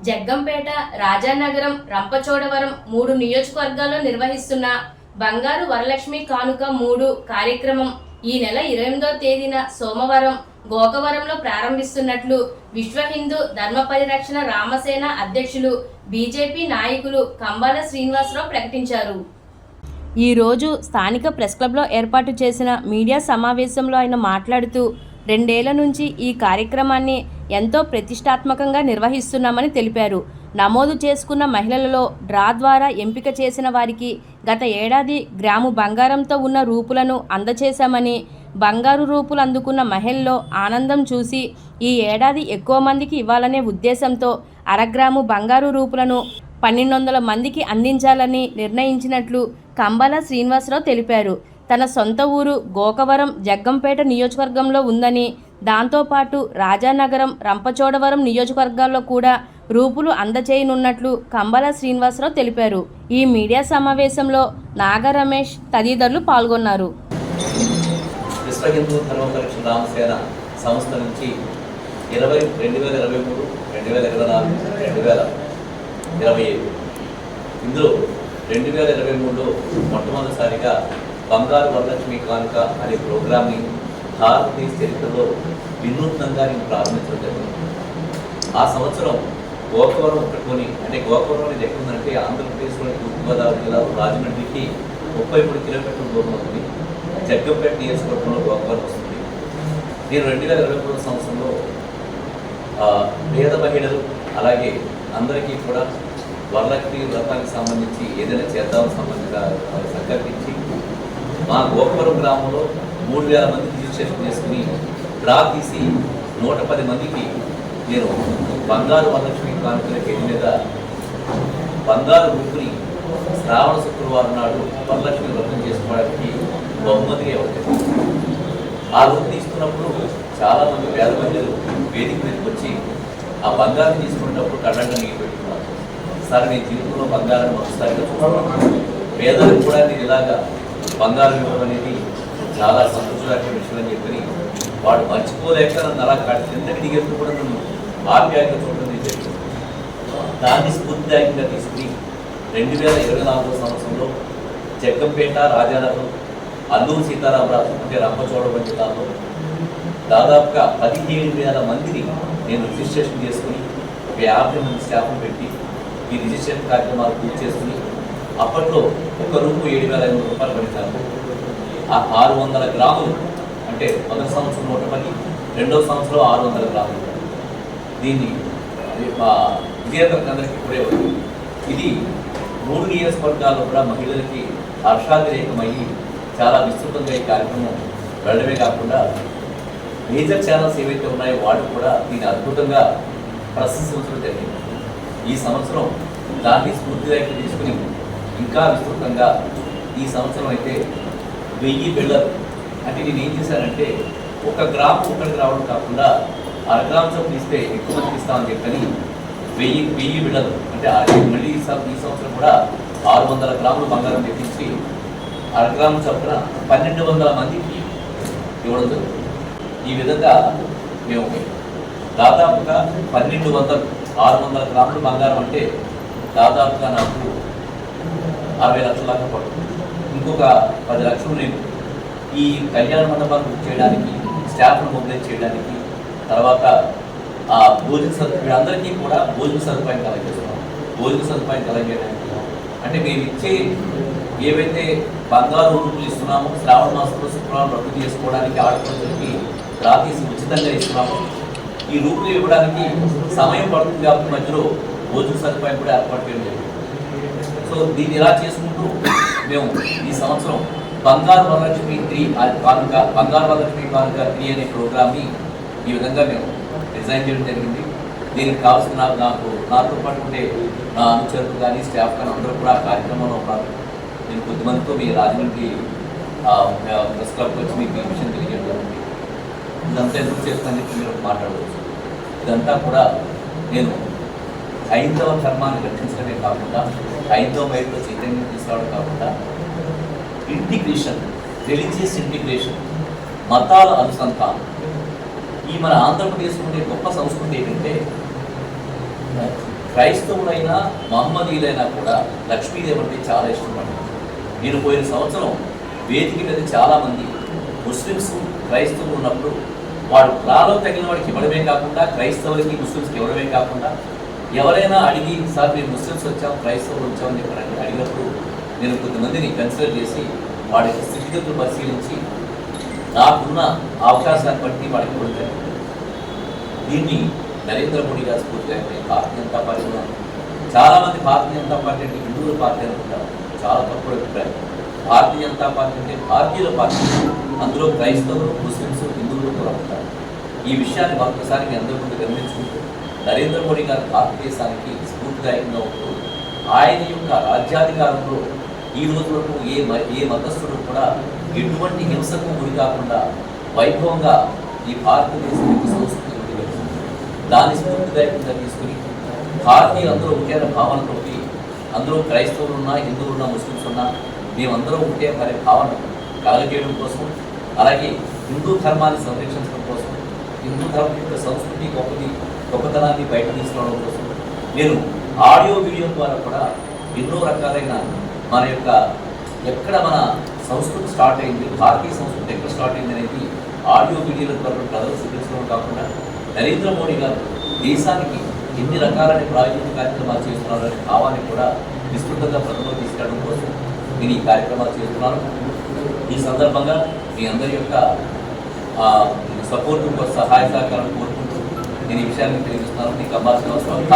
జగ్గంపేట, రాజానగరం, రంపచోడవరం 3 నియోజకవర్గాల్లో నిర్వహిస్తున్న బంగారు వరలక్ష్మి కానుక 3 కార్యక్రమం ఈ నెల 28వ తేదీన సోమవారం గోకవరంలో ప్రారంభిస్తున్నట్లు విశ్వ హిందూ ధర్మ పరిరక్షణ రామసేన అధ్యక్షులు బీజేపీ నాయకులు కంబాల శ్రీనివాసరావు ప్రకటించారు. ఈ రోజు స్థానిక ప్రెస్ క్లబ్లో ఏర్పాటు చేసిన మీడియా సమావేశంలో ఆయన మాట్లాడుతూ 2 ఏళ్ల నుంచి ఈ కార్యక్రమాన్ని ఎంతో ప్రతిష్టాత్మకంగా నిర్వహిస్తున్నామని తెలిపారు. నమోదు చేసుకున్న మహిళలలో డ్రా ద్వారా ఎంపిక చేసిన వారికి గత ఏడాది గ్రాము బంగారంతో ఉన్న రూపులను అందచేశామని, బంగారు రూపులు అందుకున్న మహిళల్లో ఆనందం చూసి ఈ ఏడాది ఎక్కువ మందికి ఇవ్వాలనే ఉద్దేశంతో అరగ్రాము బంగారు రూపులను 1200 మందికి అందించాలని నిర్ణయించినట్లు కంబాల శ్రీనివాసరావు తెలిపారు. తన సొంత ఊరు గోకవరం జగ్గంపేట నియోజకవర్గంలో ఉందని, దాంతోపాటు రాజానగరం, రంపచోడవరం నియోజకవర్గాల్లో కూడా రూపులు అందచేయనున్నట్లు కంబాల శ్రీనివాసరావు తెలిపారు. ఈ మీడియా సమావేశంలో నాగ రమేష్ తదితరులు పాల్గొన్నారు. విశ్వ హిందూ ధర్మ పరిరక్షణ రామసేన సంస్థ నుంచి 2023, 2024, 2025 ఇందులో 2023లో మొట్టమొదటిసారిగా బంగారు వరలక్ష్మి కానుక అనే ప్రోగ్రామ్ని భారతదేశ చరిత్రలో వినూత్నంగా నేను ప్రారంభించడం జరిగింది. ఆ సంవత్సరం గోకవరం పెట్టుకొని, అంటే గోకవరం అనేది ఎక్కడుందంటే ఆంధ్రప్రదేశ్లోని తూర్పుగోదావరి జిల్లా రాజమండ్రికి 33 కిలోమీటర్ల దూరం ఉంది. జగ్గంపేట నియోజకవర్గంలో గోకవరం వస్తుంది. నేను 2023 సంవత్సరంలో పేద మహిళలు అలాగే అందరికీ కూడా వరలక్ష్మి వ్రతానికి సంబంధించి ఏదైనా చేద్దామని సంకల్పించి మా గోకవరం గ్రామంలో 3000 మంది రిజిస్ట్రేషన్ చేసుకుని డ్రా తీసి 110 మందికి నేను బంగారు వరలక్ష్మి కానుకల పేరు మీద బంగారు రూపుని శ్రావణ శుక్రవారం నాడు వరలక్ష్మి వ్రతం చేసుకోవడానికి బహుమతిగా ఇవ్వలేదు. ఆ రూపు తీసుకున్నప్పుడు చాలామంది పేద మహిళలు వేదిక మీదకి వచ్చి ఆ బంగారం తీసుకునేటప్పుడు కళ్ళంగా నీళ్ళు పెట్టుకున్నారు. సరే, నేను జీవితంలో బంగారం మొదటిసారిగా చూస్తున్నాను, పేదలకు కూడా నేను ఇలాగా బంగారం ఇవ్వడం అనేది చాలా సంతోషకరమైన విషయం అని చెప్పి వాడు మర్చిపోలేక నన్ను అలా కిందకి దిగేప్పుడు కూడా నన్ను ఆప్యాయంగా చూడడం జరిగింది. దాన్ని స్ఫూర్తిదాయకంగా తీసుకుని 2024 సంవత్సరంలో జగ్గంపేట, రాజానగరం, అల్లూరు సీతారామరాజు అంటే రంపచోడవరం జిల్లాలో దాదాపుగా 17,000 మందిని నేను రిజిస్ట్రేషన్ చేసుకుని 50 మంది స్టాఫ్ను పెట్టి ఈ రిజిస్ట్రేషన్ కార్యక్రమాలు పూర్తి చేసుకుని అప్పట్లో ఒక రూపు 7,500 రూపాయలు పడిచాను. ఆ 600 గ్రాములు అంటే మొదటి సంవత్సరం 110, రెండవ సంవత్సరం 600 గ్రాములు. దీన్ని విజేతలందరికీ కూడా ఇవ్వదు. ఇది 3 నియోజకవర్గాల్లో కూడా మహిళలకి హర్షాతిరేకమయ్యి చాలా విస్తృతంగా ఈ కార్యక్రమం వెళ్ళడమే కాకుండా మేజర్ ఛానల్స్ ఏవైతే ఉన్నాయో వాళ్ళు కూడా దీన్ని అద్భుతంగా ప్రశంసించడం జరిగింది. ఈ సంవత్సరం దాన్ని స్ఫూర్తిదాయకంగా తీసుకుని ఇంకా విస్తృతంగా ఈ సంవత్సరం అయితే 1000 బిళ్ళలు, అంటే నేను ఏం చేశానంటే 1 గ్రాము ఒకరికి రావడం కాకుండా అరగ్రాము చొప్పున ఇస్తే ఎక్కువ మందికి ఇస్తామని చెప్పని 1000 బిళ్ళలు అంటే మళ్ళీ ఈ సంవత్సరం కూడా 600 గ్రాములు బంగారం తెప్పించి అరగ్రాము చొప్పున 1200 మందికి ఇవ్వడం జరుగుతుంది. ఈ విధంగా మేము దాదాపుగా 600 గ్రాములు బంగారం అంటే దాదాపుగా నాకు 60 లక్షల దాకా పడుతుంది. ఇంకొక 10 లక్షలు నేను ఈ కళ్యాణ మండపాలు బుక్ చేయడానికి, స్టాఫ్ను మొబిలైజ్ చేయడానికి, తర్వాత ఆ భోజన సదుపాయం అందరికీ కూడా భోజన సదుపాయం కలగజేస్తున్నాం. భోజన సదుపాయం కలగజేయడానికి అంటే మేము ఇచ్చే ఏవైతే బంగారు రూపులు ఇస్తున్నామో శ్రావణ మాసంలో శుక్రవారం రద్దు చేసుకోవడానికి ఆడపడుతులకి రాతీసి ఉచితంగా ఇస్తున్నాము. ఈ రూపులు ఇవ్వడానికి సమయం పడుతుంది కాబట్టి మధ్యలో భోజన సదుపాయం కూడా ఏర్పాటు చేయడం జరిగింది. సో దీన్ని ఇలా చేసుకుంటూ మేము ఈ సంవత్సరం బంగారు వరలక్ష్మి 3 అనే ప్రోగ్రామ్ని ఈ విధంగా మేము డిజైన్ చేయడం జరిగింది. దీనికి కావాల్సిన నాతో పాటు ఉండే నా అనుచరులు కానీ స్టాఫ్ కానీ అందరూ కూడా కార్యక్రమంలో ఉన్నారు. నేను కొద్దిమందితో మీ రాజమండ్రి ప్రెస్ క్లబ్కి వచ్చి మీకు ఈ విషయం తెలియజేయడం జరిగింది. ఇదంతా ఎందుకు చేస్తానని మీరు మాట్లాడవచ్చు. ఇదంతా కూడా నేను హైందవ ధర్మాన్ని రక్షించడమే కాకుండా హైందవ బయటలో చైతన్యం తీసుకురావడం కాకుండా ఇంటిగ్రేషన్, రిలీజియస్ ఇంటిగ్రేషన్, మతాల అనుసంధానం. ఈ మన ఆంధ్రప్రదేశ్ ఉండే గొప్ప సంస్కృతి ఏంటంటే క్రైస్తవులైనా మహమ్మదీలైనా కూడా లక్ష్మీదేవి అంటే చాలా ఇష్టపడ్డారు. నేను పోయిన సంవత్సరం వేదిక మీద చాలామంది ముస్లిమ్స్ క్రైస్తవులు ఉన్నప్పుడు వాడు రాలో తగిన వాడికి ఇవ్వడమే కాకుండా క్రైస్తవులకి ముస్లిమ్స్కి ఇవ్వడమే కాకుండా ఎవరైనా అడిగి సార్ మేము ముస్లిమ్స్ వచ్చాం క్రైస్తవులు వచ్చామని చెప్పడానికి అడిగినప్పుడు నేను కొంతమందిని కన్సిడర్ చేసి వాడి స్థితిగతులు పరిశీలించి నాకున్న అవకాశాన్ని బట్టి వాడికి ఇవ్వడం. దీన్ని నరేంద్ర మోడీ గారు స్ఫూర్తిగా భారతీయ జనతా పార్టీ చాలామంది భారతీయ జనతా పార్టీ అంటే హిందువుల పార్టీ అనుకుంటారు. చాలా తప్పుడు అభిప్రాయం. భారతీయ జనతా పార్టీ అంటే భారతీయుల పార్టీ, అందులో క్రైస్తవులు ముస్లిమ్స్ హిందువులు కూడా ఉంటారు. ఈ విషయాన్ని మరొకసారి మీ అందరి ముందు గమనించుకుంటూ నరేంద్ర మోడీ గారు భారతదేశానికి స్ఫూర్తిదాయకంగా ఉంటూ ఆయన యొక్క రాజ్యాధికారంలో ఈ రోజు వరకు ఏ మతస్థుడు కూడా ఎటువంటి హింసకు గురి కాకుండా వైభవంగా ఈ భారతదేశం యొక్క సంస్కృతి దాన్ని స్ఫూర్తిదాయకంగా తీసుకుని భారతీయులు అందరూ ఒకే భావనతోటి అందరూ క్రైస్తవులు ఉన్నా హిందువులు ఉన్నా ముస్లిమ్స్ ఉన్నా మేమందరం ఒకే భావన కలగజేయడం కోసం, అలాగే హిందూ ధర్మాన్ని సంరక్షించడం కోసం, హిందూ ధర్మం యొక్క సంస్కృతి గొప్పతనాన్ని బయట తీసుకురావడం కోసం నేను ఆడియో వీడియో ద్వారా కూడా ఎన్నో రకాలైన మన యొక్క ఎక్కడ మన సంస్కృతి స్టార్ట్ అయింది, భారతీయ సంస్కృతి ఎక్కడ స్టార్ట్ అయింది అనేది ఆడియో వీడియోల ద్వారా ప్రజలు చూపించడం కాకుండా నరేంద్ర మోడీ గారు దేశానికి ఎన్ని రకాలైన ప్రాయోజిత కార్యక్రమాలు చేస్తున్నారనే భావాన్ని కూడా విస్తృతంగా ప్రజల్లో తీసుకెళ్ళడం కోసం నేను ఈ కార్యక్రమాలు చేస్తున్నాను. ఈ సందర్భంగా మీ అందరి యొక్క సపోర్టు సహాయ సహకారం కోరుకుంటూ నేను ఈ విషయాన్ని తెలియజేస్తున్నాను. మీకు అవ్వాల్సిన అవసరం